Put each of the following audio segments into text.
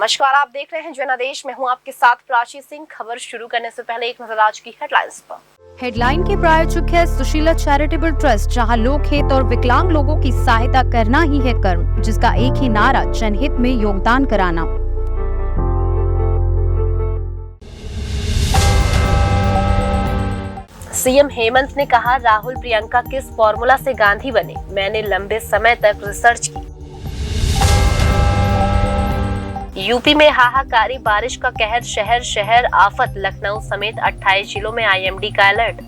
नमस्कार, आप देख रहे हैं जनादेश। मैं हूं आपके साथ प्राची सिंह। खबर शुरू करने से पहले एक नजर आज की हेडलाइंस पर। हेडलाइन के प्रायोजक है सुशीला चैरिटेबल ट्रस्ट, जहां लोक हित और विकलांग लोगों की सहायता करना ही है कर्म, जिसका एक ही नारा जनहित में योगदान कराना। सीएम हेमंत ने कहा, राहुल प्रियंका किस फॉर्मूला से गांधी बने, मैंने लंबे समय तक रिसर्च की। यूपी में हाहाकारी बारिश का कहर, शहर शहर आफत, लखनऊ समेत 28 जिलों में आईएमडी का अलर्ट।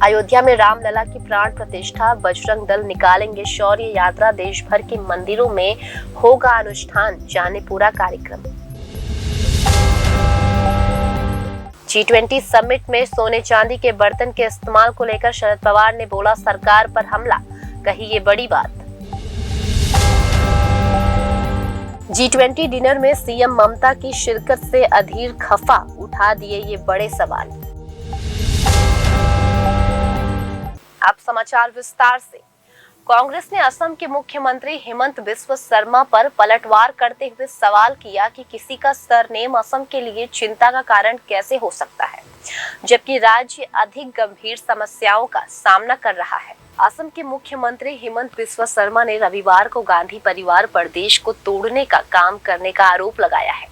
अयोध्या में रामलला की प्राण प्रतिष्ठा, बजरंग दल निकालेंगे शौर्य यात्रा, देश भर के मंदिरों में होगा अनुष्ठान, जाने पूरा कार्यक्रम। G20 समिट में सोने चांदी के बर्तन के इस्तेमाल को लेकर शरद पवार ने बोला, सरकार पर हमला, कही ये बड़ी बात। G20 डिनर में सीएम ममता की शिरकत से अधीर खफा, उठा दिए ये बड़े सवाल। अब समाचार विस्तार से। कांग्रेस ने असम के मुख्यमंत्री हेमंत बिस्वा शर्मा पर पलटवार करते हुए सवाल किया कि किसी का सरनेम असम के लिए चिंता का कारण कैसे हो सकता है, जबकि राज्य अधिक गंभीर समस्याओं का सामना कर रहा है। असम के मुख्यमंत्री हेमंत बिस्वा शर्मा ने रविवार को गांधी परिवार पर देश को तोड़ने का काम करने का आरोप लगाया है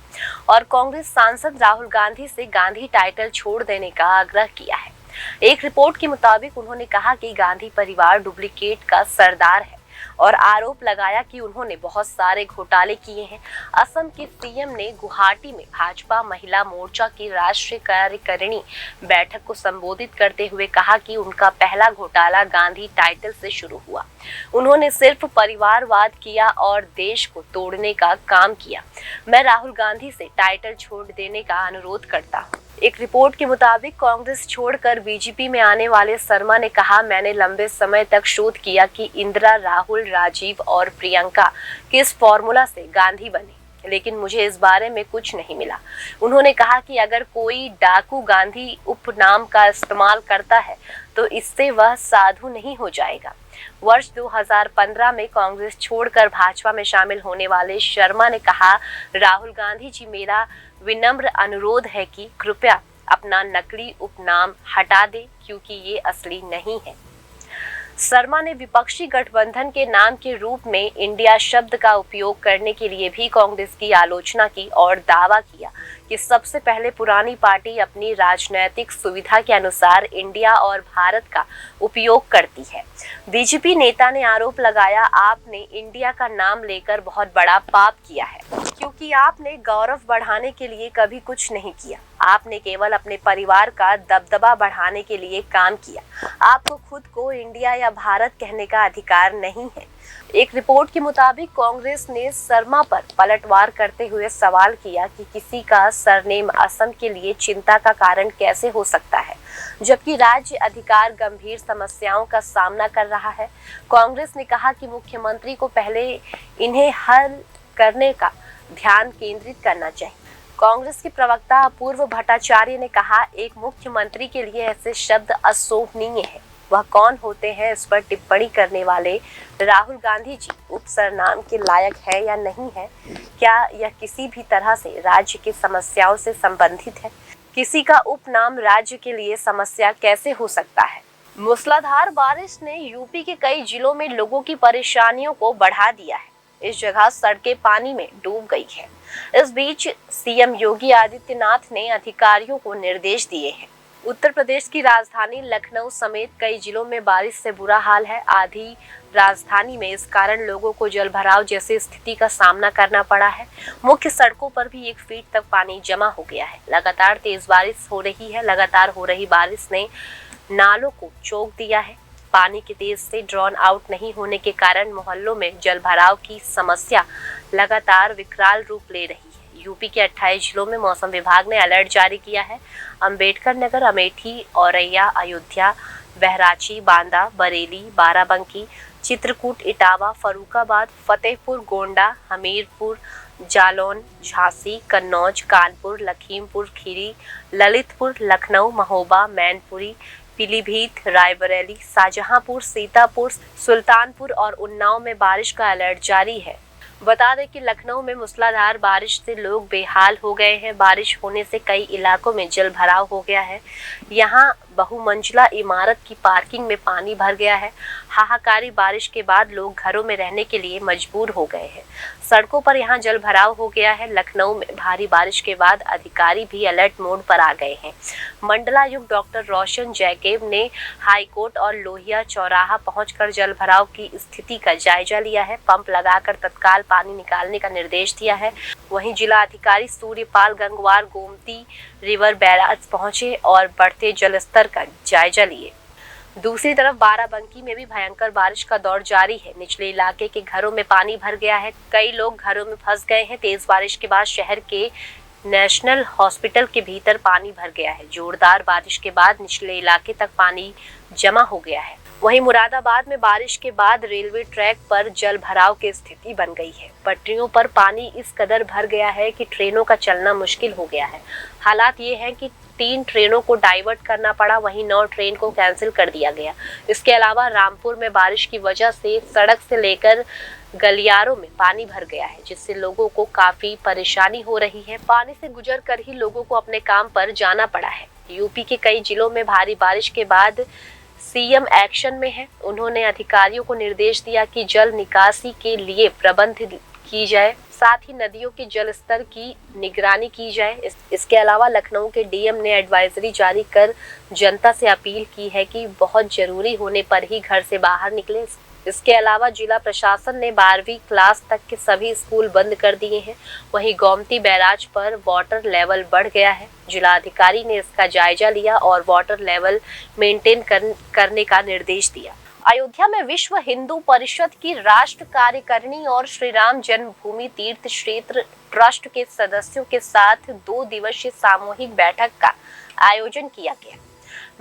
और कांग्रेस सांसद राहुल गांधी से गांधी टाइटल छोड़ देने का आग्रह किया है। एक रिपोर्ट के मुताबिक उन्होंने कहा कि गांधी परिवार डुप्लीकेट का सरदार है और आरोप लगाया कि उन्होंने बहुत सारे घोटाले किए हैं। असम के सीएम ने गुवाहाटी में भाजपा महिला मोर्चा की राष्ट्रीय कार्यकारिणी बैठक को संबोधित करते हुए कहा कि उनका पहला घोटाला गांधी टाइटल से शुरू हुआ। उन्होंने सिर्फ परिवारवाद किया और देश को तोड़ने का काम किया। मैं राहुल गांधी से टाइटल छोड़ देने का अनुरोध करता हूँ। एक रिपोर्ट के मुताबिक कांग्रेस छोड़कर बीजेपी में आने वाले शर्मा ने कहा, मैंने लंबे समय तक शोध किया कि इंदिरा, राहुल, राजीव और प्रियंका किस फॉर्मूला से गांधी बने, लेकिन मुझे इस बारे में कुछ नहीं मिला। उन्होंने कहा कि अगर कोई डाकू गांधी उपनाम का इस्तेमाल करता है तो इससे वह साधु नहीं हो जाएगा। वर्ष 2015 में कांग्रेस छोड़कर भाजपा में शामिल होने वाले शर्मा ने कहा, राहुल गांधी जी, मेरा विनम्र अनुरोध है कि कृपया अपना नकली उपनाम हटा दे, क्योंकि ये असली नहीं है। शर्मा ने विपक्षी गठबंधन के नाम के रूप में इंडिया शब्द का उपयोग करने के लिए भी कांग्रेस की आलोचना की और दावा किया कि सबसे पहले पुरानी पार्टी अपनी राजनीतिक सुविधा के अनुसार इंडिया और भारत का उपयोग करती है। बीजेपी नेता ने आरोप लगाया, आपने इंडिया का नाम लेकर बहुत बड़ा पाप किया है, क्योंकि आपने गौरव बढ़ाने के लिए कभी कुछ नहीं किया। आपने केवल अपने परिवार का दबदबा बढ़ाने के लिए काम किया। आपको खुद को इंडिया या भारत कहने का अधिकार नहीं है। एक रिपोर्ट के मुताबिक कांग्रेस ने शर्मा पर पलटवार करते हुए सवाल किया कि किसी का सरनेम असम के लिए चिंता का कारण कैसे हो सकता है, जबकि राज्य अधिकार गंभीर समस्याओं का सामना कर रहा है। कांग्रेस ने कहा कि मुख्यमंत्री को पहले इन्हें हल करने का ध्यान केंद्रित करना चाहिए। कांग्रेस के प्रवक्ता अपूर्व भट्टाचार्य ने कहा, एक मुख्यमंत्री के लिए ऐसे शब्द अशोभनीय है। वह कौन होते हैं, इस पर टिप्पणी करने वाले राहुल गांधी जी उप सरनाम के लायक है या नहीं है? क्या यह किसी भी तरह से राज्य की समस्याओं से संबंधित है? किसी का उपनाम राज्य के लिए समस्या कैसे हो सकता है? मूसलाधार बारिश ने यूपी के कई जिलों में लोगों की परेशानियों को बढ़ा दिया है। इस जगह सड़कें पानी में डूब गई है। इस बीच सीएम योगी आदित्यनाथ ने अधिकारियों को निर्देश दिए हैं। उत्तर प्रदेश की राजधानी लखनऊ समेत कई जिलों में बारिश से बुरा हाल है। आधी राजधानी में इस कारण लोगों को जलभराव जैसी स्थिति का सामना करना पड़ा है। मुख्य सड़कों पर भी 1 फीट तक पानी जमा हो गया है। लगातार तेज बारिश हो रही है। लगातार हो रही बारिश ने नालों को चौक दिया है। पानी के तेज से ड्रॉन आउट नहीं होने के कारण मोहल्लों में जलभराव की समस्या लगातार विकराल रूप ले रही है। यूपी के 28 जिलों में मौसम विभाग ने अलर्ट जारी किया है। अंबेडकर नगर, अमेठी, औरैया, अयोध्या, बहराइच, बांदा, बरेली, बाराबंकी, चित्रकूट, इटावा, फर्रुखाबाद, फतेहपुर, गोंडा, हमीरपुर, जालौन, झांसी, कन्नौज, कानपुर, लखीमपुर खीरी, ललितपुर, लखनऊ, महोबा, मैनपुरी, पीलीभीत, रायबरेली, शाहजहांपुर, सीतापुर, सुल्तानपुर और उन्नाव में बारिश का अलर्ट जारी है। बता दें कि लखनऊ में मूसलाधार बारिश से लोग बेहाल हो गए हैं। बारिश होने से कई इलाकों में जल भराव हो गया है। यहाँ बहुमंजिला इमारत की पार्किंग में पानी भर गया है। हाहाकारी बारिश के बाद लोग घरों में रहने के लिए मजबूर हो गए हैं। सड़कों पर यहाँ जल भराव हो गया है। लखनऊ में भारी बारिश के बाद अधिकारी भी अलर्ट मोड पर आ गए हैं। मंडलायुक्त डॉक्टर रोशन जैकेब ने हाईकोर्ट और लोहिया चौराहा पहुंचकर जल भराव की स्थिति का जायजा लिया है। पंप लगाकर तत्काल पानी निकालने का निर्देश दिया है। वहीं जिला अधिकारी सूर्यपाल गंगवार गोमती रिवर बैराज पहुंचे और बढ़ते जल स्तर का जायजा लिए। दूसरी तरफ बाराबंकी में भी भयंकर बारिश का दौर जारी है। निचले इलाके के घरों में पानी भर गया है। कई लोग घरों में फंस गए हैं। तेज बारिश के बाद शहर के नेशनल हॉस्पिटल के भीतर पानी भर गया है। जोरदार बारिश के बाद निचले इलाके तक पानी जमा हो गया है। वहीं मुरादाबाद में बारिश के बाद रेलवे ट्रैक पर जल भराव की स्थिति बन गई है। पटरियों पर पानी इस कदर भर गया है कि ट्रेनों का चलना मुश्किल हो गया है। हालात ये हैं कि 3 ट्रेनों को डाइवर्ट करना पड़ा, वहीं 9 ट्रेन को कैंसिल कर दिया गया। इसके अलावा रामपुर में बारिश की वजह से सड़क से लेकर गलियारों में पानी भर गया है, जिससे लोगों को काफी परेशानी हो रही है। पानी से गुजर कर ही लोगों को अपने काम पर जाना पड़ा है। यूपी के कई जिलों में भारी बारिश के बाद सीएम एक्शन में है। उन्होंने अधिकारियों को निर्देश दिया कि जल निकासी के लिए प्रबंध की जाए, साथ ही नदियों के जल स्तर की निगरानी की जाए। इसके अलावा लखनऊ के डीएम ने एडवाइजरी जारी कर जनता से अपील की है कि बहुत जरूरी होने पर ही घर से बाहर निकले। इसके अलावा जिला प्रशासन ने 12वीं क्लास तक के सभी स्कूल बंद कर दिए हैं। वहीं गोमती बैराज पर वाटर लेवल बढ़ गया है। जिला अधिकारी ने इसका जायजा लिया और वाटर लेवल मेंटेन करने का निर्देश दिया। अयोध्या में विश्व हिंदू परिषद की राष्ट्र कार्यकारिणी और श्री राम जन्मभूमि तीर्थ क्षेत्र ट्रस्ट के सदस्यों के साथ 2 दिवसीय सामूहिक बैठक का आयोजन किया गया।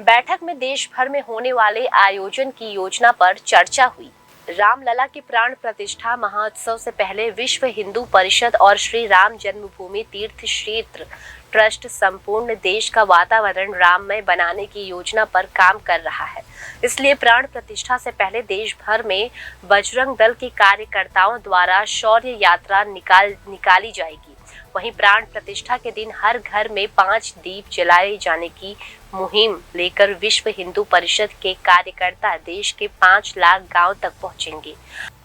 बैठक में देश भर में होने वाले आयोजन की योजना पर चर्चा हुई। रामलला की प्राण प्रतिष्ठा महोत्सव से पहले विश्व हिंदू परिषद और श्री राम जन्मभूमि तीर्थ क्षेत्र ट्रस्ट संपूर्ण देश का वातावरण राममय बनाने की योजना पर काम कर रहा है। इसलिए प्राण प्रतिष्ठा से पहले देश भर में बजरंग दल के कार्यकर्ताओं द्वारा शौर्य यात्रा निकाली जाएगी। वहीं प्राण प्रतिष्ठा के दिन हर घर में 5 दीप जलाए जाने की मुहिम लेकर विश्व हिंदू परिषद के कार्यकर्ता देश के 5 लाख गांव तक पहुंचेंगे।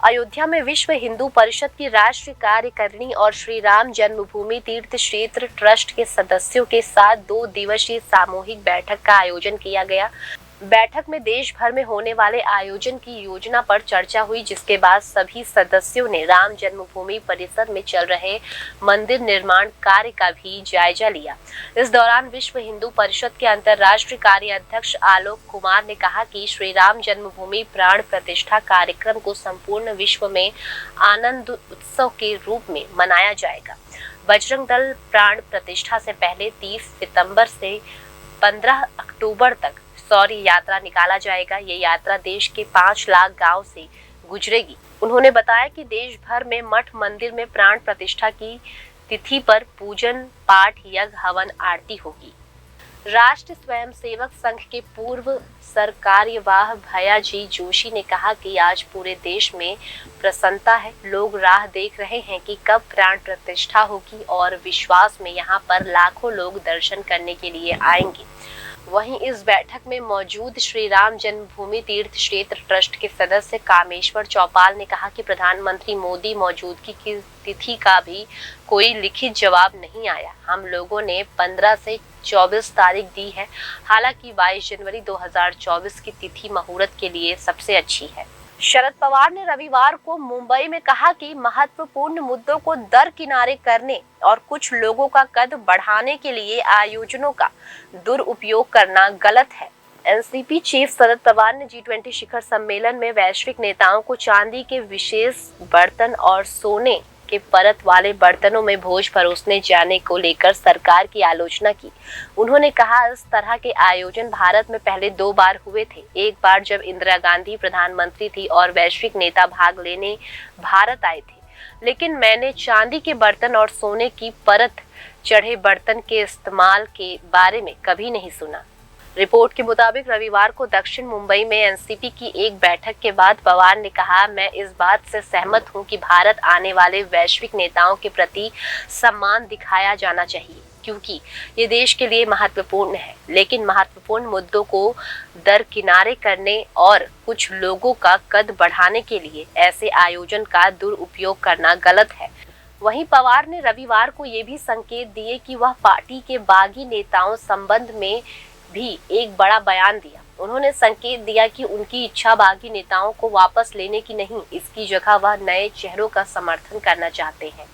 अयोध्या में विश्व हिंदू परिषद की राष्ट्रीय कार्यकारिणी और श्री राम जन्मभूमि तीर्थ क्षेत्र ट्रस्ट के सदस्यों के साथ 2 दिवसीय सामूहिक बैठक का आयोजन किया गया। बैठक में देश भर में होने वाले आयोजन की योजना पर चर्चा हुई, जिसके बाद सभी सदस्यों ने राम जन्मभूमि परिसर में चल रहे मंदिर निर्माण कार्य का भी जायजा लिया। इस दौरान विश्व हिंदू परिषद के अंतर्राष्ट्रीय कार्य अध्यक्ष आलोक कुमार ने कहा कि श्री राम जन्मभूमि प्राण प्रतिष्ठा कार्यक्रम को संपूर्ण विश्व में आनंद उत्सव के रूप में मनाया जाएगा। बजरंग दल प्राण प्रतिष्ठा से पहले 30 सितंबर से 15 अक्टूबर तक शौर्य यात्रा निकाला जाएगा। ये यात्रा देश के 5 लाख गांव से गुजरेगी। उन्होंने बताया कि देश भर में मठ मंदिर में प्राण प्रतिष्ठा की तिथि पर पूजन पाठ यज्ञ हवन आरती होगी। राष्ट्रीय स्वयंसेवक संघ के पूर्व सरकार्यवाह भैयाजी जोशी ने कहा कि आज पूरे देश में प्रसन्नता है। लोग राह देख रहे हैं कि कब प्राण प्रतिष्ठा होगी और विश्वास में यहाँ पर लाखों लोग दर्शन करने के लिए आएंगे। वहीं इस बैठक में मौजूद श्री राम जन्मभूमि तीर्थ क्षेत्र ट्रस्ट के सदस्य कामेश्वर चौपाल ने कहा कि प्रधानमंत्री मोदी मौजूदगी की तिथि का भी कोई लिखित जवाब नहीं आया। हम लोगों ने 15 से 24 तारीख दी है। हालांकि 22 जनवरी 2024 की तिथि मुहूर्त के लिए सबसे अच्छी है। शरद पवार ने रविवार को मुंबई में कहा कि महत्वपूर्ण मुद्दों को दरकिनारे करने और कुछ लोगों का कद बढ़ाने के लिए आयोजनों का दुरुपयोग करना गलत है। एनसीपी चीफ शरद पवार ने G20 शिखर सम्मेलन में वैश्विक नेताओं को चांदी के विशेष बर्तन और सोने के परत वाले बर्तनों में भोज परोसने जाने को लेकर सरकार की आलोचना की। उन्होंने कहा, इस तरह के आयोजन भारत में पहले 2 बार हुए थे। एक बार जब इंदिरा गांधी प्रधानमंत्री थी और वैश्विक नेता भाग लेने भारत आए थे, लेकिन मैंने चांदी के बर्तन और सोने की परत चढ़े बर्तन के इस्तेमाल के बारे में कभी नहीं सुना। रिपोर्ट के मुताबिक रविवार को दक्षिण मुंबई में एनसीपी की एक बैठक के बाद पवार ने कहा, मैं इस बात से सहमत हूं कि भारत आने वाले वैश्विक नेताओं के प्रति सम्मान दिखाया जाना चाहिए, क्योंकि ये देश के लिए महत्वपूर्ण है, लेकिन महत्वपूर्ण मुद्दों को दरकिनारे करने और कुछ लोगों का कद बढ़ाने के लिए ऐसे आयोजन का दुरुपयोग करना गलत है। वहीं पवार ने रविवार को ये भी संकेत दिए कि वह पार्टी के बागी नेताओं संबंध में भी एक बड़ा बयान दिया। उन्होंने संकेत दिया कि उनकी इच्छा बागी नेताओं को वापस लेने की नहीं, इसकी जगह वह नए चेहरों का समर्थन करना चाहते हैं।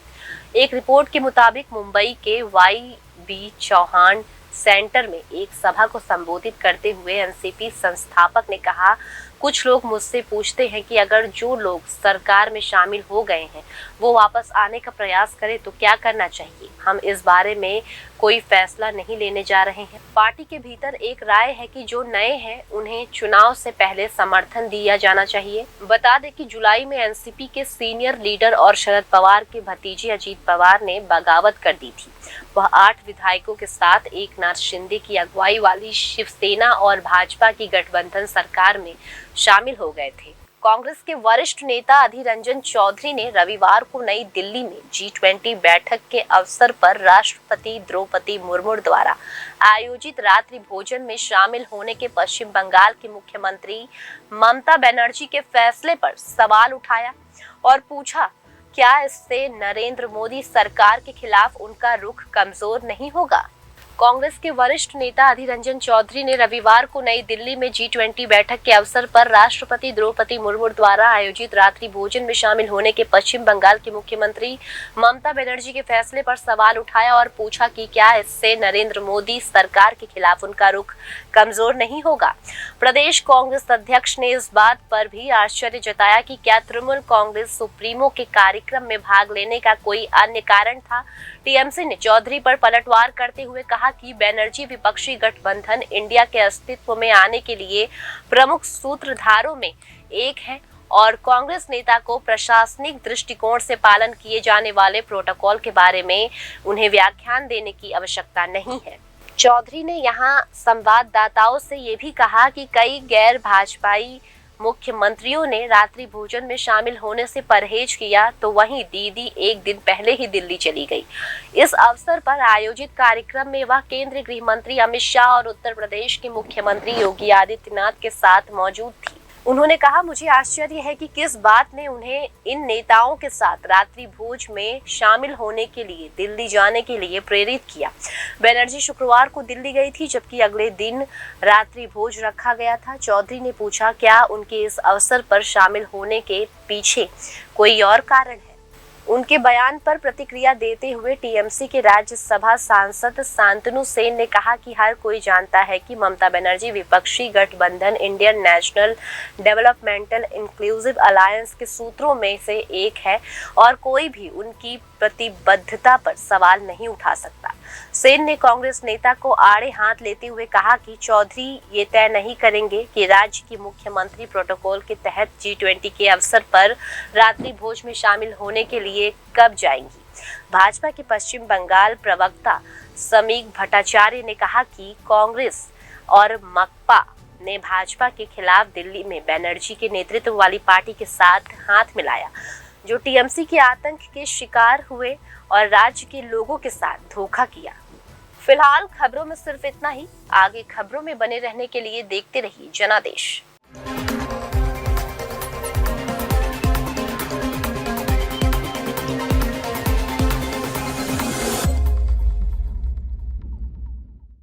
एक रिपोर्ट के मुताबिक मुंबई के वाई.बी. चौहान सेंटर में एक सभा को संबोधित करते हुए एनसीपी संस्थापक ने कहा, कुछ लोग मुझसे पूछते हैं कि अगर जो लोग सरकार में शामिल हो गए हैं वो वापस आने का प्रयास करें तो क्या करना चाहिए। हम इस बारे में कोई फैसला नहीं लेने जा रहे हैं। पार्टी के भीतर एक राय है कि जो नए हैं उन्हें चुनाव से पहले समर्थन दिया जाना चाहिए। बता दें कि जुलाई में एनसीपी के सीनियर लीडर और शरद पवार के भतीजे अजीत पवार ने बगावत कर दी थी। वह 8 विधायकों के साथ एकनाथ शिंदे की अगुवाई वाली शिवसेना और भाजपा की गठबंधन सरकार में शामिल हो गए थे। कांग्रेस के वरिष्ठ नेता अधीर रंजन चौधरी ने रविवार को नई दिल्ली में G20 बैठक के अवसर पर राष्ट्रपति द्रौपदी मुर्मू द्वारा आयोजित रात्रि भोजन में शामिल होने के पश्चिम बंगाल की मुख्यमंत्री ममता बनर्जी के फैसले पर सवाल उठाया और पूछा, क्या इससे नरेंद्र मोदी सरकार के खिलाफ उनका रुख कमजोर नहीं होगा। कांग्रेस के वरिष्ठ नेता अधीर रंजन चौधरी ने रविवार को नई दिल्ली में G20 बैठक के अवसर पर राष्ट्रपति द्रौपदी मुर्मू द्वारा आयोजित रात्रि भोजन में शामिल होने के पश्चिम बंगाल की मुख्यमंत्री ममता बनर्जी के फैसले पर सवाल उठाया और पूछा कि क्या इससे नरेंद्र मोदी सरकार के खिलाफ उनका रुख कमजोर नहीं होगा। प्रदेश कांग्रेस अध्यक्ष ने इस बात पर भी आश्चर्य जताया कि क्या तृणमूल कांग्रेस सुप्रीमो के कार्यक्रम में भाग लेने का कोई अन्य कारण था। टीएमसी ने चौधरी पर पलटवार करते हुए कहा कि बनर्जी विपक्षी गठबंधन इंडिया के अस्तित्व में आने के लिए प्रमुख सूत्रधारों में एक है और कांग्रेस नेता को प्रशासनिक दृष्टिकोण से पालन किए जाने वाले प्रोटोकॉल के बारे में उन्हें व्याख्यान देने की आवश्यकता नहीं है। चौधरी ने यहां संवाददाताओं से ये भी कहा कि कई गैर भाजपाई मुख्यमंत्रियों ने रात्रि भोजन में शामिल होने से परहेज किया, तो वहीं दीदी एक दिन पहले ही दिल्ली चली गई। इस अवसर पर आयोजित कार्यक्रम में वह केंद्रीय गृह मंत्री अमित शाह और उत्तर प्रदेश के मुख्यमंत्री योगी आदित्यनाथ के साथ मौजूद थी। उन्होंने कहा, मुझे आश्चर्य है कि किस बात ने उन्हें इन नेताओं के साथ रात्रि भोज में शामिल होने के लिए दिल्ली जाने के लिए प्रेरित किया। बनर्जी शुक्रवार को दिल्ली गई थी, जबकि अगले दिन रात्रि भोज रखा गया था। चौधरी ने पूछा, क्या उनके इस अवसर पर शामिल होने के पीछे कोई और कारण है। उनके बयान पर प्रतिक्रिया देते हुए टीएमसी के राज्यसभा सांसद शांतनु सेन ने कहा कि हर कोई जानता है कि ममता बनर्जी विपक्षी गठबंधन Indian national developmental inclusive alliance के सूत्रों में से एक है और कोई भी उनकी प्रतिबद्धता पर सवाल नहीं उठा सकता। सेन ने कांग्रेस नेता को आड़े हाथ लेते हुए कहा कि चौधरी ये तय नहीं करेंगे कि राज्य की मुख्यमंत्री प्रोटोकॉल के तहत G20 के अवसर पर रात्रि भोज में शामिल होने के लिए कब जाएंगी। भाजपा के पश्चिम बंगाल प्रवक्ता समीक भट्टाचार्य ने कहा कि कांग्रेस और मकपा ने भाजपा के खिलाफ दिल्ली में बनर्जी के नेतृत्व वाली पार्टी के साथ हाथ मिलाया, जो टीएमसी के आतंक के शिकार हुए और राज्य के लोगों के साथ धोखा किया। फिलहाल खबरों में सिर्फ इतना ही। आगे खबरों में बने रहने के लिए देखते रहिए जनादेश।